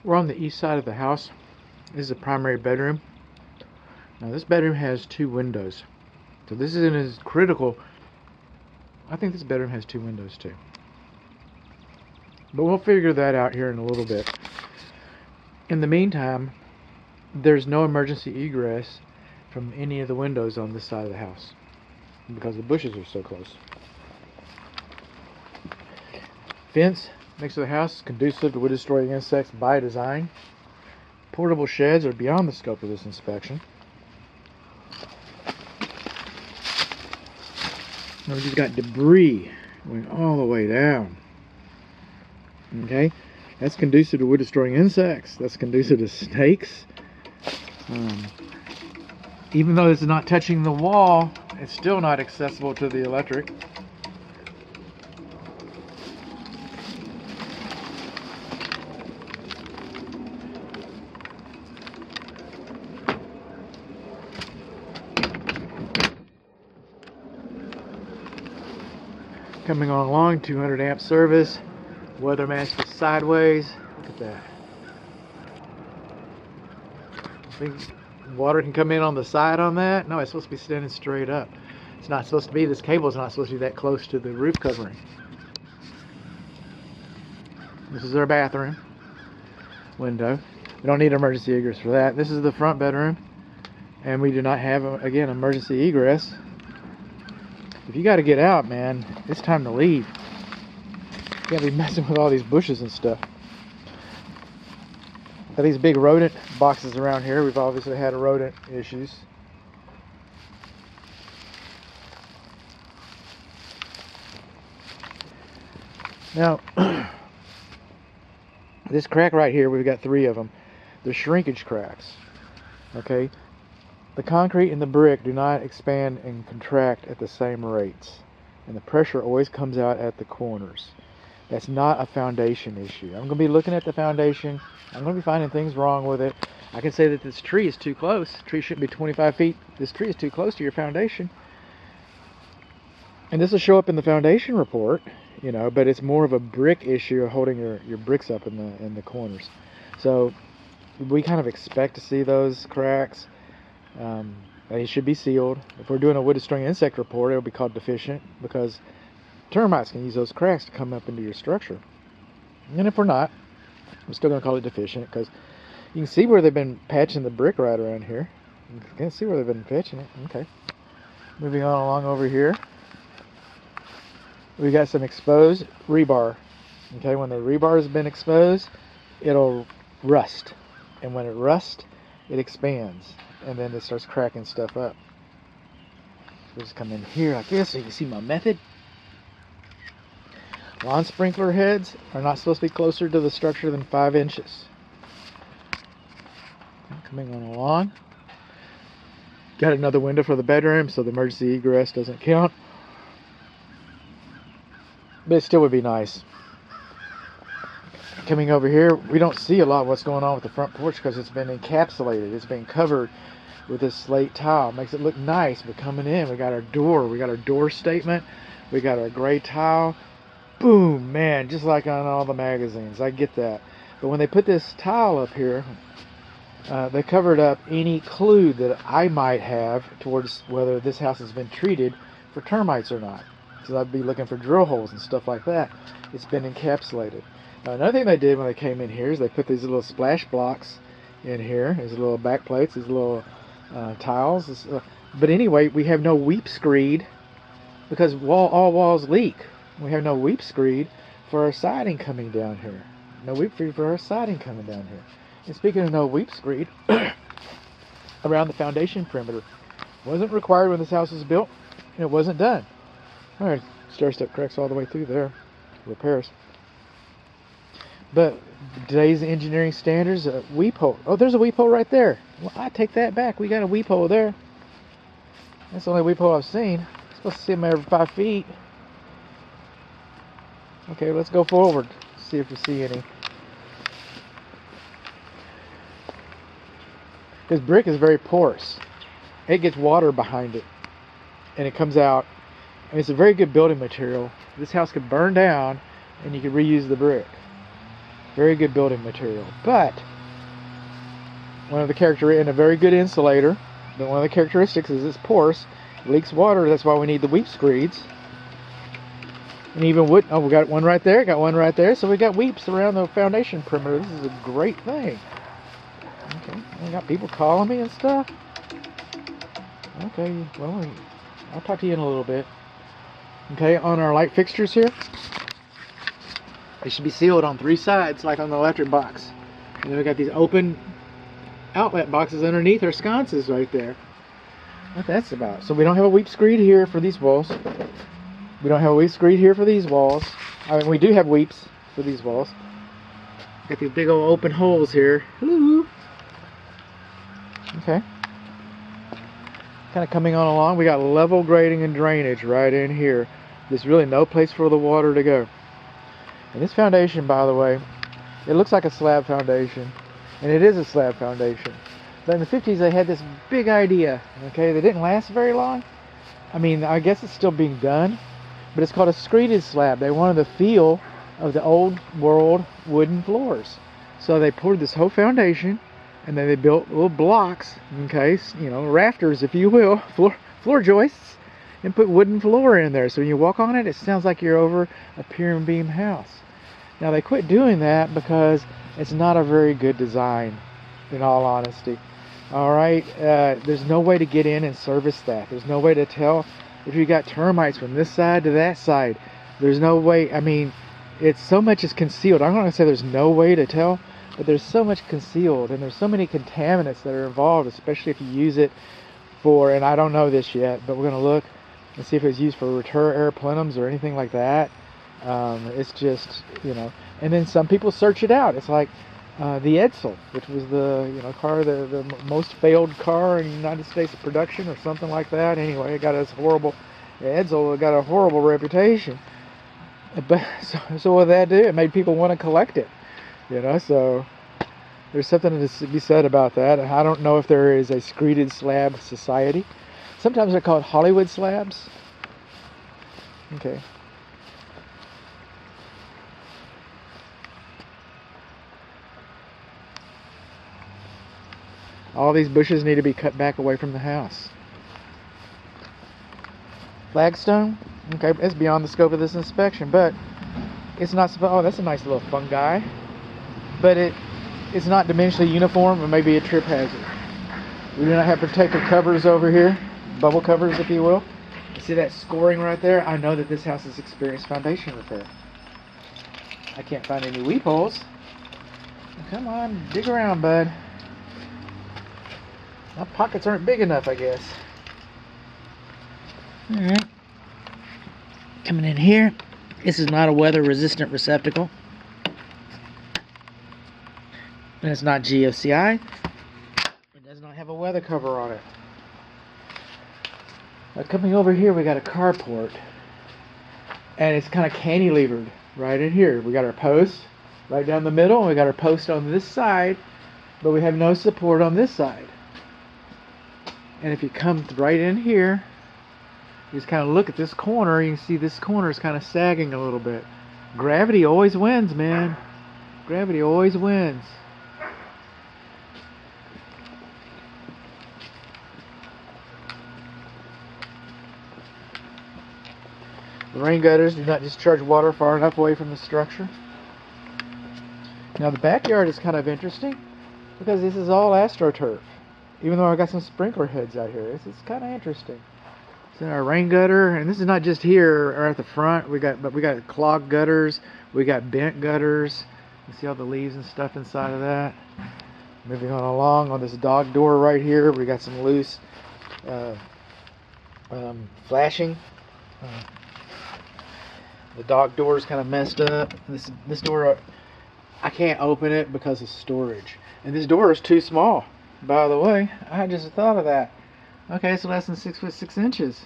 We're on the east side of the house. This is a primary bedroom. Now this bedroom has 2 windows. So this isn't as critical. I think this bedroom has 2 windows too. But we'll figure that out here in a little bit. In the meantime, there's no emergency egress from any of the windows on this side of the house because the bushes are so close. Fence next to the house is conducive to wood-destroying insects by design. Portable sheds are beyond the scope of this inspection. Now we just got debris going all the way down. Okay, that's conducive to wood-destroying insects. That's conducive to snakes. Even though it's not touching the wall, it's still not accessible to the electric. Coming on along, 200 amp service. Weather mask is sideways. Look at that. I think water can come in on the side on that. No, it's supposed to be standing straight up. It's not supposed to be, this cable is not supposed to be that close to the roof covering. This is our bathroom window. We don't need emergency egress for that. This is the front bedroom, and we do not have, again, emergency egress. If you got to get out, man, it's time to leave. You can't be messing with all these bushes and stuff. Got these big rodent boxes around here. We've obviously had rodent issues. Now, this crack right here, we've got 3 of them. They're shrinkage cracks. Okay? The concrete and the brick do not expand and contract at the same rates, and the pressure always comes out at the corners. That's not a foundation issue. I'm going to be looking at the foundation. I'm going to be finding things wrong with it. I can say that this tree is too close. The tree shouldn't be 25 feet. This tree is too close to your foundation. And this will show up in the foundation report, you know, but it's more of a brick issue of holding your bricks up in the corners. So we kind of expect to see those cracks. They should be sealed. If we're doing a wood-destroying insect report, it'll be called deficient because termites can use those cracks to come up into your structure. And if we're not, I'm still going to call it deficient because you can see where they've been patching the brick right around here. You can see where they've been patching it. Okay. Moving on along over here. We got some exposed rebar. Okay, when the rebar has been exposed, it'll rust. And when it rusts, it expands. And then it starts cracking stuff up. So just come in here like this so you can see my method. Lawn sprinkler heads are not supposed to be closer to the structure than 5 inches. Coming on along. Got another window for the bedroom so the emergency egress doesn't count. But it still would be nice. Coming over here, we don't see a lot of what's going on with the front porch because it's been encapsulated. It's been covered with this slate tile. It makes it look nice, but coming in, we got our door. We got our door statement. We got our gray tile. Boom, man, just like on all the magazines. I get that. But when they put this tile up here, they covered up any clue that I might have towards whether this house has been treated for termites or not. So I'd be looking for drill holes and stuff like that. It's been encapsulated. Now, another thing they did when they came in here is they put these little splash blocks in here. These little back plates, these little tiles. But anyway, we have no weep screed because all walls leak. We have no weep screed for our siding coming down here. No weep screed for our siding coming down here. And speaking of no weep screed, around the foundation perimeter, wasn't required when this house was built, and it wasn't done. All right, stair-step cracks all the way through there. Repairs. But today's engineering standards, a weep hole. Oh, there's a weep hole right there. Well, I take that back. We got a weep hole there. That's the only weep hole I've seen. I'm supposed to see them every 5 feet. Okay, let's go forward. See if we see any. This brick is very porous. It gets water behind it, and it comes out. And it's a very good building material. This house could burn down, and you could reuse the brick. Very good building material. But one of the characteristics, and a very good insulator, but one of the characteristics is it's porous. It leaks water. That's why we need the weep screeds. And even wood. Oh, we got one right there. Got one right there. So we got weeps around the foundation perimeter. This is a great thing. Okay. We got people calling me and stuff. Okay. Well, I'll talk to you in a little bit. Okay. On our light fixtures here, they should be sealed on 3 sides, like on the electric box. And then we got these open outlet boxes underneath our sconces right there. What that's about. So we don't have a weep screed here for these walls. We don't have a weep screed here for these walls. I mean, we do have weeps for these walls. Got these big old open holes here. Ooh. Okay. Kind of coming on along. We got level grading and drainage right in here. There's really no place for the water to go. And this foundation, by the way, it looks like a slab foundation. And it is a slab foundation. But in the 50s, they had this big idea. Okay, they didn't last very long. I mean, I guess it's still being done. But it's called a screeded slab. They wanted the feel of the old world wooden floors. So they poured this whole foundation, and then they built little blocks, okay, you know, rafters, if you will, floor joists, and put wooden floor in there. So when you walk on it, it sounds like you're over a pier and beam house. Now they quit doing that because it's not a very good design, in all honesty. All right, there's no way to get in and service that. There's no way to tell if you got termites from this side to that side. There's no way. I mean, it's so much is concealed. I'm not going to say there's no way to tell, but there's so much concealed, and there's so many contaminants that are involved, especially if you use it for, and I don't know this yet, but we're going to look and see if it's used for retur air plenums or anything like that. It's just, you know, and then some people search it out. It's like the Edsel, which was the, you know, car, the most failed car in the United States of production or something like that. Anyway, it got this horrible, Edsel got a horrible reputation. But so what did that do? It made people want to collect it, you know. So there's something to be said about that. I don't know if there is a screeded slab society. Sometimes they're called Hollywood slabs. Okay. All these bushes need to be cut back away from the house. Flagstone, okay, it's beyond the scope of this inspection, but it's not supposed. Oh, that's a nice little fungi, but it's not dimensionally uniform, or maybe a trip hazard. We do not have protective covers over here, bubble covers, if you will. You see that scoring right there? I know that this house has experienced foundation repair. I can't find any weep holes. Come on, dig around, bud. My pockets aren't big enough, I guess. Alright. Coming in here. This is not a weather-resistant receptacle. And it's not GFCI. It does not have a weather cover on it. Now coming over here, we got a carport. And it's kind of cantilevered right in here. We got our post right down the middle, and we got our post on this side, but we have no support on this side. And if you come right in here, you just kind of look at this corner, you can see this corner is kind of sagging a little bit. Gravity always wins, man. Gravity always wins. The rain gutters do not discharge water far enough away from the structure. Now the backyard is kind of interesting because this is all AstroTurf. Even though I got some sprinkler heads out here, it's kind of interesting. It's in our rain gutter, and this is not just here or at the front. We got clogged gutters, we got bent gutters. You see all the leaves and stuff inside of that. Moving on along on this dog door right here, we got some loose flashing. The dog door is kind of messed up. This door, I can't open it because of storage, and this door is too small. By the way, I just thought of that. Okay, it's less than 6 foot 6 inches.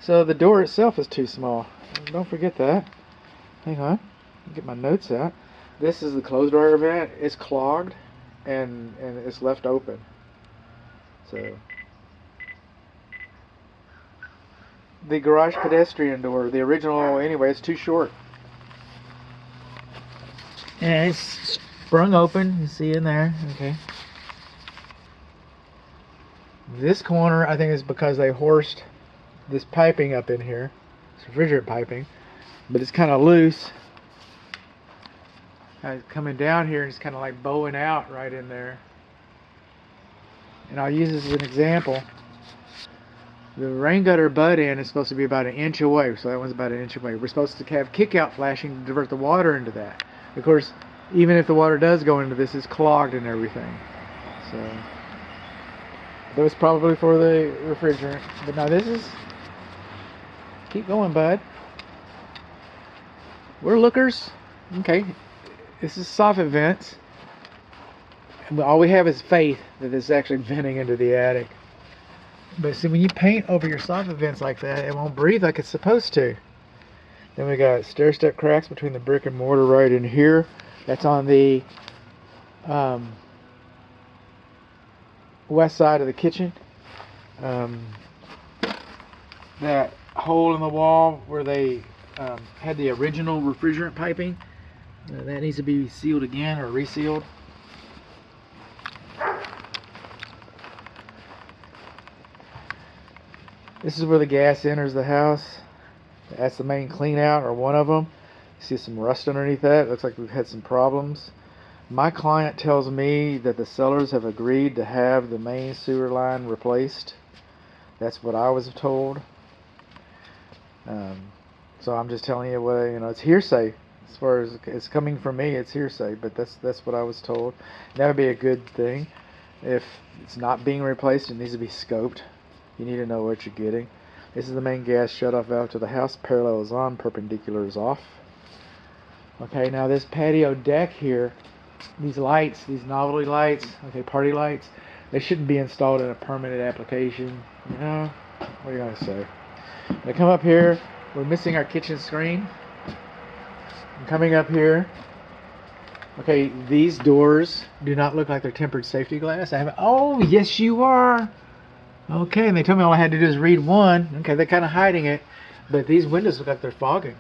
So the door itself is too small. Don't forget that. Hang on. Get my notes out. This is the clothes dryer vent. It's clogged and it's left open. So the garage pedestrian door, the original anyway, it's too short. And it's sprung open, you see in there, okay. This corner, I think, is because they horsed this piping up in here. It's refrigerant piping, but it's kind of loose. It's coming down here and it's kind of like bowing out right in there. And I'll use this as an example. The rain gutter butt end is supposed to be about 1 inch away, so that one's about 1 inch away. We're supposed to have kick-out flashing to divert the water into that. Of course, even if the water does go into this, it's clogged and everything. So that was probably for the refrigerant. But now this is... Keep going, bud. We're lookers. Okay. This is soffit vents. And all we have is faith that this is actually venting into the attic. But see, when you paint over your soffit vents like that, it won't breathe like it's supposed to. Then we got stair-step cracks between the brick and mortar right in here. That's on the west side of the kitchen. That hole in the wall where they had the original refrigerant piping, that needs to be sealed again or resealed. This is where the gas enters the house. That's the main clean out, or one of them. You see some rust underneath that. Looks like we've had some problems. My client tells me that the sellers have agreed to have the main sewer line replaced. That's what I was told. So I'm just telling you what, it's hearsay. As far as it's coming from me, it's hearsay, but that's what I was told. That would be a good thing. If it's not being replaced, it needs to be scoped. You need to know what you're getting. This is the main gas shutoff valve to the house. Parallel is on, perpendicular is off. Okay, now this patio deck here, these lights, these novelty lights, okay, party lights, they shouldn't be installed in a permanent application. What are you gonna say? They come up here. We're missing our kitchen screen. I'm coming up here. Okay, these doors do not look like they're tempered safety glass. Oh, yes, you are. Okay, and they told me all I had to do is read one. Okay, they're kind of hiding it, but these windows look like they're fogging.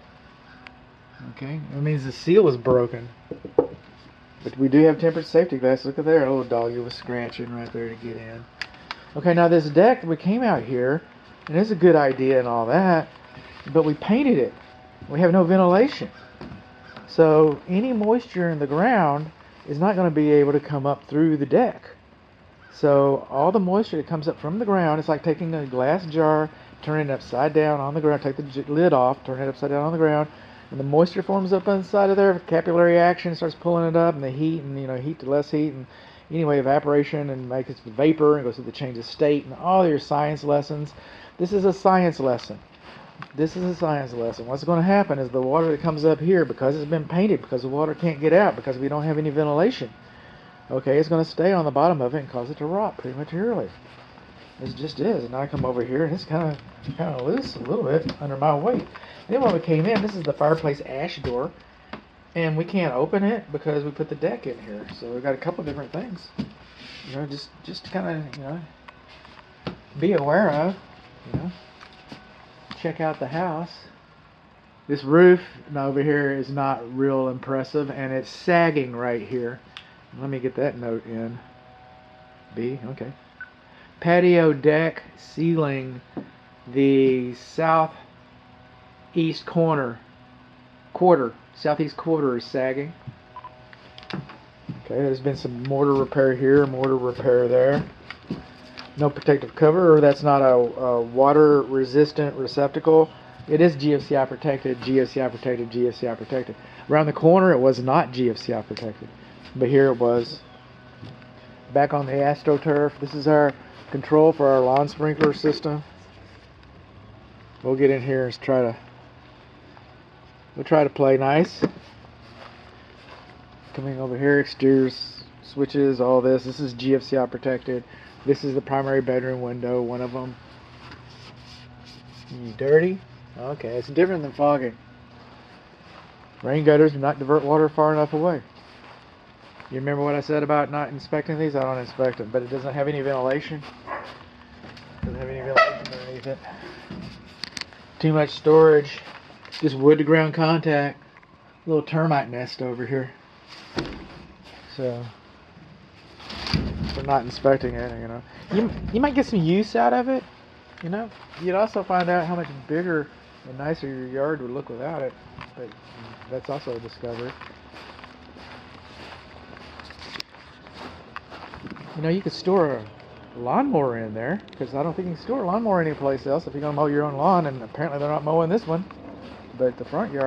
Okay, that means the seal is broken. But we do have tempered safety glass. Look at there, a little doggy was scratching right there to get in. Okay, now this deck, we came out here, and it's a good idea and all that, but we painted it. We have no ventilation. So any moisture in the ground is not going to be able to come up through the deck. So all the moisture that comes up from the ground, it's like taking a glass jar, turning it upside down on the ground, take the lid off, turn it upside down on the ground, and the moisture forms up inside of there. Capillary action starts pulling it up, and the heat, and heat to less heat, and anyway, evaporation, and makes it vapor, and goes through the change of state, and all your science lessons. This is a science lesson. This is a science lesson. What's going to happen is the water that comes up here, because it's been painted, because the water can't get out, because we don't have any ventilation, okay, it's going to stay on the bottom of it and cause it to rot prematurely. This just is. And now I come over here, and it's kind of loose a little bit under my weight. Then when we came in, this is the fireplace ash door, and we can't open it because we put the deck in here. So we've got a couple different things, just to kind of, be aware of, check out the house. This roof over here is not real impressive, and it's sagging right here. Let me get that note in. B, okay. Patio deck ceiling, the southeast southeast quarter is sagging. Okay, there's been some mortar repair here, mortar repair there. No protective cover, or that's not a water resistant receptacle. It is GFCI protected, GFCI protected, GFCI protected. Around the corner it was not GFCI protected, but here it was. Back on the AstroTurf, this is our control for our lawn sprinkler system. We'll get in here and try to play nice. Coming over here, exterior switches, all this. This is GFCI protected. This is the primary bedroom window, one of them. Dirty? Okay, it's different than fogging. Rain gutters do not divert water far enough away. You remember what I said about not inspecting these? I don't inspect them, but it doesn't have any ventilation. Doesn't have any ventilation underneath it. Too much storage. Just wood to ground contact. Little termite nest over here. So for not inspecting it, you know, you might get some use out of it. You know, you'd also find out how much bigger and nicer your yard would look without it. But that's also a discovery. You know, you could store a lawnmower in there, because I don't think you can store a lawnmower anyplace else if you're going to mow your own lawn, and apparently they're not mowing this one. But the front yard,